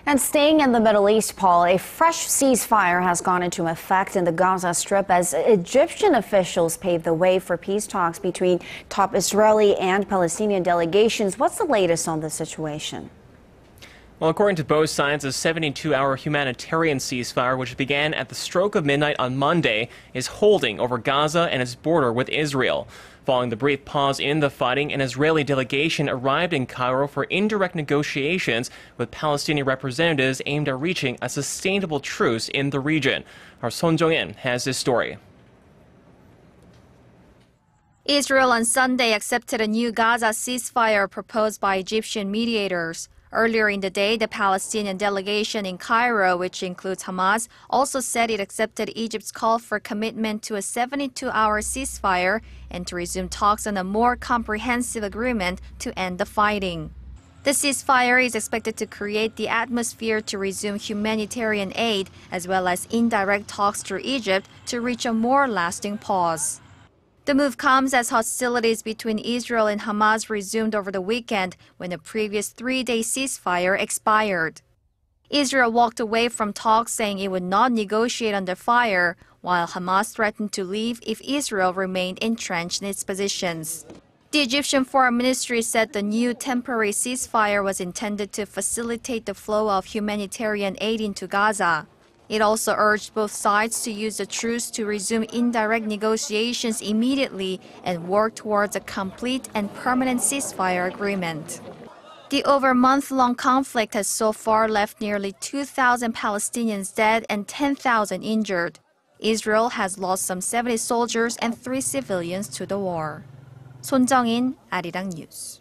And staying in the Middle East, Paul, a fresh ceasefire has gone into effect in the Gaza Strip as Egyptian officials pave the way for peace talks between top Israeli and Palestinian delegations. What's the latest on the situation? Well, according to both sides, a 72-hour humanitarian ceasefire, which began at the stroke of midnight on Monday, is holding over Gaza and its border with Israel. Following the brief pause in the fighting, an Israeli delegation arrived in Cairo for indirect negotiations with Palestinian representatives aimed at reaching a sustainable truce in the region. Our Sohn Jung-in has this story. Israel on Sunday accepted a new Gaza ceasefire proposed by Egyptian mediators. Earlier in the day, the Palestinian delegation in Cairo, which includes Hamas, also said it accepted Egypt's call for commitment to a 72-hour ceasefire and to resume talks on a more comprehensive agreement to end the fighting. The ceasefire is expected to create the atmosphere to resume humanitarian aid as well as indirect talks through Egypt to reach a more lasting pause. The move comes as hostilities between Israel and Hamas resumed over the weekend when the previous three-day ceasefire expired. Israel walked away from talks saying it would not negotiate under fire, while Hamas threatened to leave if Israel remained entrenched in its positions. The Egyptian Foreign Ministry said the new temporary ceasefire was intended to facilitate the flow of humanitarian aid into Gaza. It also urged both sides to use the truce to resume indirect negotiations immediately and work towards a complete and permanent ceasefire agreement. The over month-long conflict has so far left nearly 2,000 Palestinians dead and 10,000 injured. Israel has lost some 70 soldiers and 3 civilians to the war. Sohn Jung-in, Arirang News.